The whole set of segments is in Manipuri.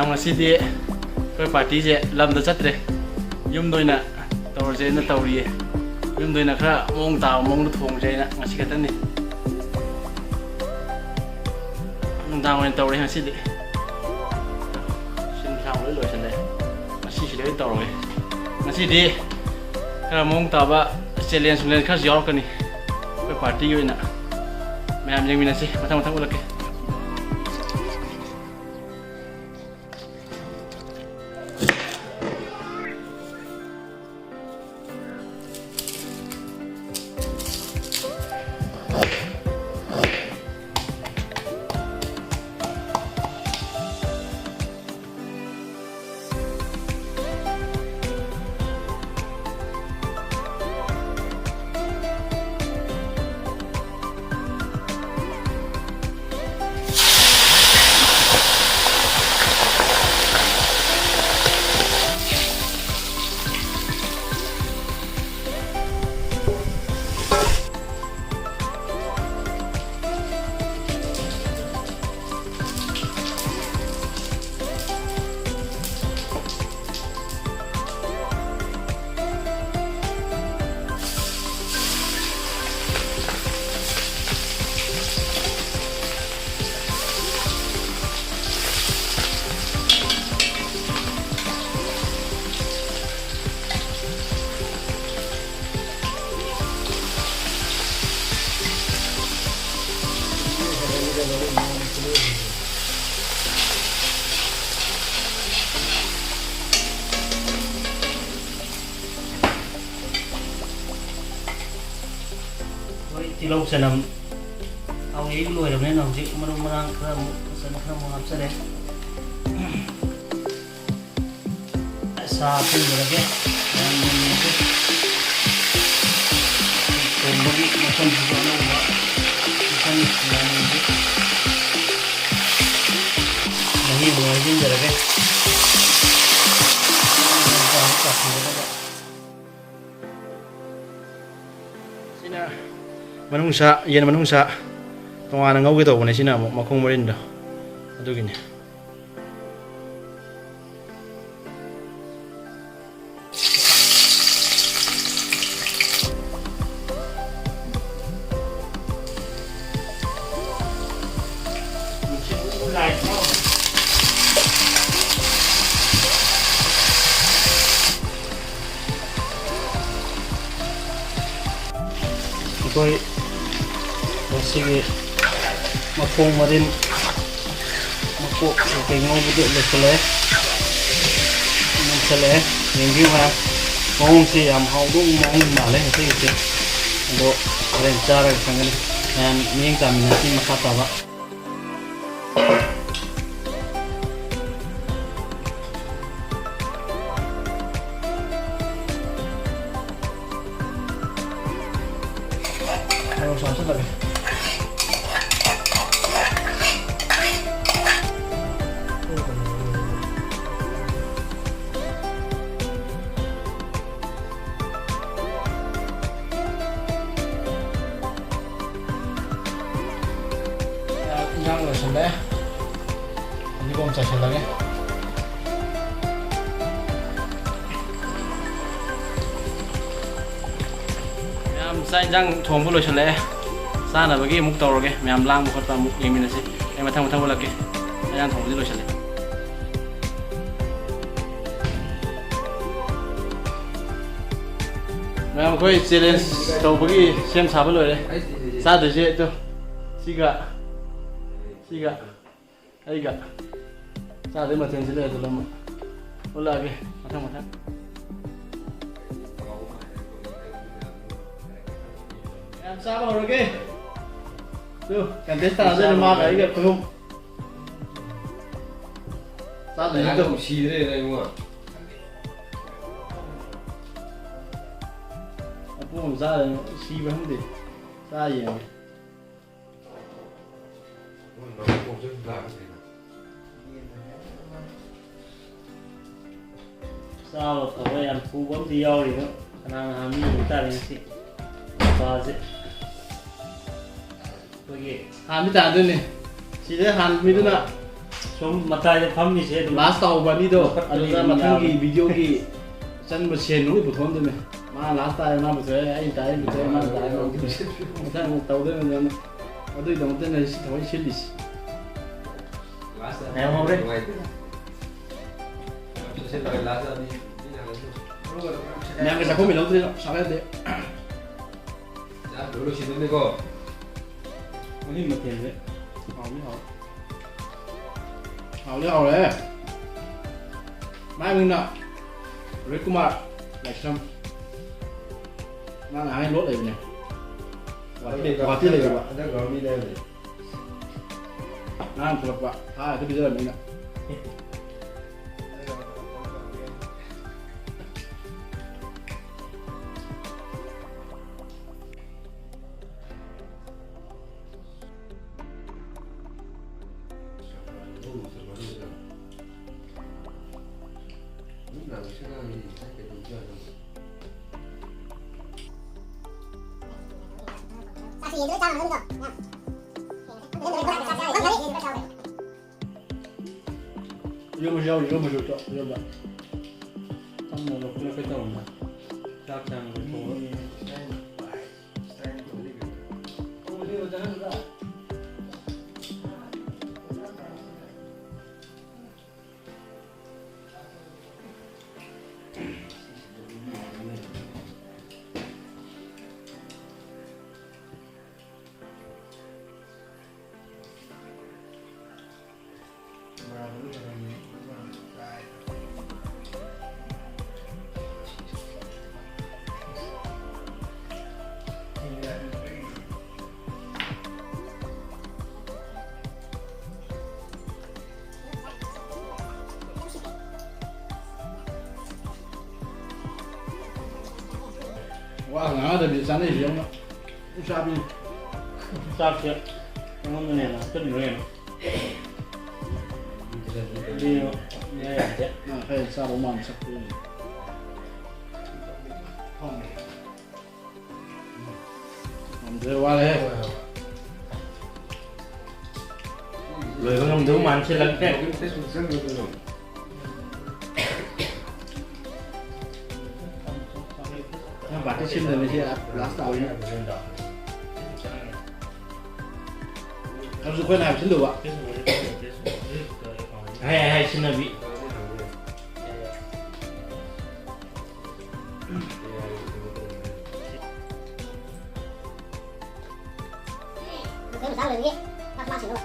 ngasi koi party je lam da chatre yum doina tawr je na tawri yum doina khara mong ta mong lu thong je na ngasi ka tan ni nung da wen tawri ngasi de sin thang loi loi san de ngasi si le tawr ngai ngasi di khara mong ta ba challenge len khara yor ka ni koi party yoina mayam jeng mina si mathang mathang ulak ke lâu sẽ nằm ông ấy lùi được nên nó chỉ mà nó đang không làm sao đấy xa phun rồi đấy còn một ít mà không có đâu nữa không làm gì nhiều người dân rồi đấy manungsa yen manungsa tongana ngau gitu bone sina makong merinda aduh gini koi masih makong marin makok kayak ngau betul betul masalah yang gimana ngomong sih am hau dong ngomong malah itu untuk rencana dengan yang ini kami nanti makata pak Sausnya lagi. Yang lo sudah. Ini bom saya lagi. Sai jang thong bu lo chale sa na bagi muk tor ge myam lang bu khot pa muk yemi na si ai mathang bu lak ke jang thong bu lo chale myam koi challenge to bagi sem sa bu lo le sa de je to siga ai ga sa de ma thang si le to lam ola ge mathang sao rồi kì, tuh kan testa aja rumah kayak gitu belum, saat ini tuh sih deh semua, aku mau saat sih banget deh, saat ya, sao kalau yang kubur dia itu, karena kami kita ini sih, apa sih? Hàn mi tàn thôi này, chỉ để hàn mi thôi nè, ꯁꯨꯝ ꯃꯇꯥꯏꯗ ꯐꯝꯃꯤꯁꯦ ꯑꯗꯨꯝ ꯂꯥꯁ ꯇꯧꯕꯅꯤꯗꯣ ꯑꯗꯨꯒ ꯃꯊꯪꯒꯤ ꯚꯤꯗꯤꯑꯣꯒꯤ ꯆꯟꯕ ꯁꯦꯟꯗꯨꯒꯤ ꯄꯨꯊꯣꯛꯑꯝꯗꯣꯏꯅꯦ ꯃꯥ ꯂꯥꯁ ꯇꯥꯔꯦ ꯃꯥ ꯄꯨꯊꯣꯛꯑꯦ ꯑꯩ ꯇꯥꯔꯦ ꯄꯨꯊꯣꯛꯑꯦ ꯃꯥ ꯇꯥꯔꯦ ꯃꯊꯪ ꯑꯃꯨꯛ ꯇꯧꯗꯣꯏꯅꯦ ꯑꯗꯨꯒꯤꯗꯃꯛꯇꯅꯦ ꯁꯤ ꯊꯕꯛ ꯁꯤꯜꯂꯤꯁꯤ ꯃꯌꯥꯝꯒ ꯆꯥꯛꯈꯨꯝ ꯂꯧꯗ꯭ꯔꯤꯅꯣ ꯁꯥꯒꯠꯗꯦ ꯂꯣꯏꯁꯤꯟꯗꯣꯏꯅꯤꯀꯣ ꯃꯍꯤ ꯃꯊꯦꯜꯁꯦ ꯍꯥꯎꯔꯦ ꯍꯥꯎꯔꯦ ꯃꯥꯏ ꯃꯤꯡꯅ ꯔꯣꯍꯤꯠ ꯀꯨꯃꯥꯔ ꯂꯥꯏꯁ꯭ꯔꯝ ꯃꯥꯅ ꯍꯥꯏ ꯂꯣꯠ ꯂꯩꯕꯅꯦ ꯒꯨꯍꯥꯇꯤ ꯂꯩꯕ ꯉꯔꯥꯡ ꯊꯣꯛꯂꯛꯄ ꯍꯦꯛꯇ ꯄꯤꯖꯔꯝꯅꯤꯅ 이러면서 이러면서 ꯆꯪꯅ ꯂꯧꯈꯠꯂ ꯀꯩꯗꯧꯔꯝꯕ ꯆꯥꯛ ꯆꯥꯅꯕ ꯊꯣꯡꯉ 와 나가다 비싼데 이런 샤비 ꯆꯥꯛꯁꯦ ꯑꯩꯉꯣꯟꯗꯅ ꯍꯦꯟꯅ ꯍꯥꯞꯆꯟꯈ꯭ꯔꯦ ꯀꯩꯅꯣ ꯌꯥꯗꯦ 나 회에 쌀 5만 원 섞고 언제 와래 왜 그럼 너무 많지는데 그냥 맞으시면 되지 라스트 아웃이야 감수 거의 나야 진도 와 hay 신나비 Thế mà sao lần đi, bắt ma chịu đâu.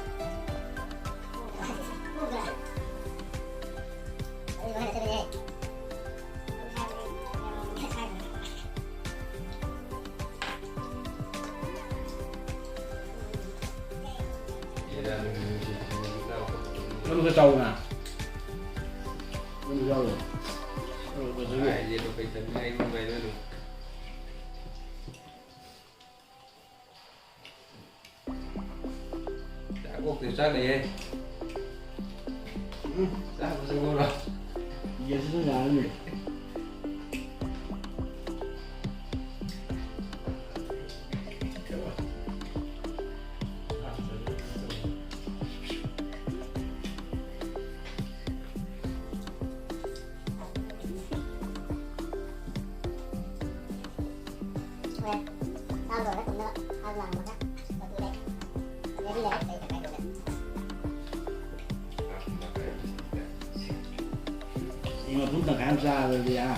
nó cái trâu nè nó cái trâu rồi Ai vậy đâu phải tính ngay như vậy nữa luôn. Đã có từ sát này em. Sát có sao ngon rồi. 이게 무슨 양이 Tao rồi nó cũng được, tao làm một cái, đầu tư đây, để đi lấy, để cái được. 이거 분당 감사하는데야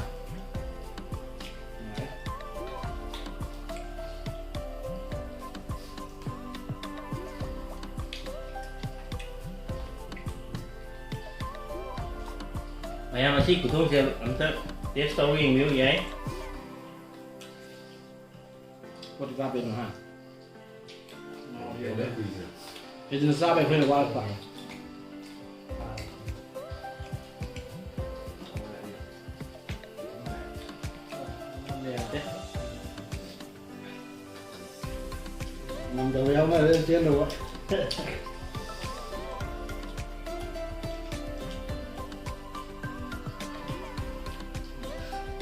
mày em mà xích của tôi sẽ ẩm tớ tiếp story miếu vậy 어디 가베 하 Vậy đó vì sao? 이제는 싸베 그냥 와 봐. 남자 왜 하나 내 째는 거?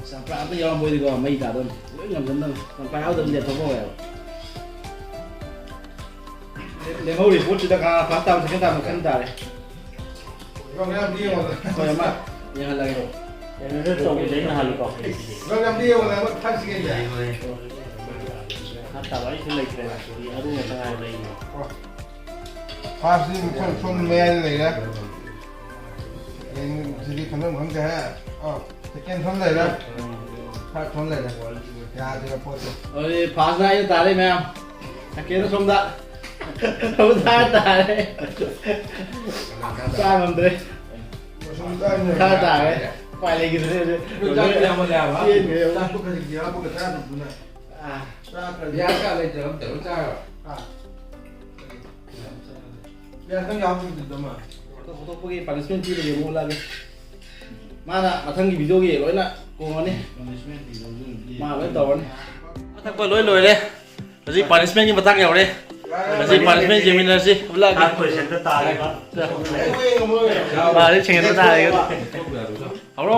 Sampai apa yang boleh digawa mai dah tu. Yang benar sampai awak tu dia tahu apa. Lên hôi thì phút chúng ta khá tao thì chúng ta một khăn tao đấy. Vâng, em đi mà. Coi em ạ. Yang hal lagi. Yang itu tahu jadi mahal kok. Vâng, em đi mà là mất phát sinh cái gì? Hatta baik sih lagi keren. Aduh nggak tengah lagi. Phát sinh phân me này đó. Em chỉ đi khẩn không cái ha. Thì cái phân này đó. Phát phân này đó. Ya thì là phô. Ôi, pass ra cho ta đây mẹ em. Cái kia nó không đã. Không ta ta đây. Sao làm đây? Ta ta đấy. Phải lấy cái gì? Nó chắc là một đèo hả? Yên người Ta bốc cái gì đó, bốc cái ra được này. À, Ra cái Giá cả lên tưởng tưởng sao rồi? Ya không nhau thì được mà. tôi có cái punishmentที่เราโมลาเลยมาละมาทั้งวิดีโอกี่ร้อยละโกงนี่มาเลยต่อนี่มาทั้งก็ร้อยเลยแล้วสิ punishment กี่มาตั้งอย่างเลยแล้วสิ punishment กี่มินเลยสิเวลา Aku sentuh tali pak.มาเลยเชิงกันตาเลยก็เอาโร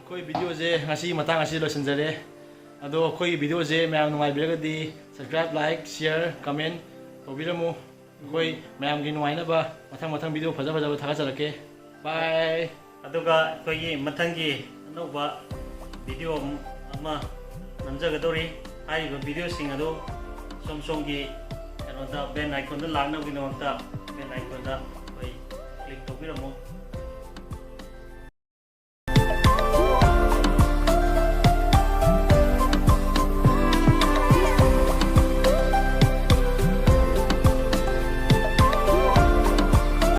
คุยวิดีโอเจงาซีมาตั้งงาซีเราสนใจเลยอะดูคุยวิดีโอเจแมวนุ่งไอเบลก็ดี subscribe like share comment ตัววิดีโอมูคุยแมวกินไว้นะบ้ามาทั้งวิดีโอพอจะทักกันสักแค่บาย Aduga koi matangi anuba video ama namjagadori haiba video sing adu somsongi kanoda ben icon da lagna winota ben icon da koi click tobiramo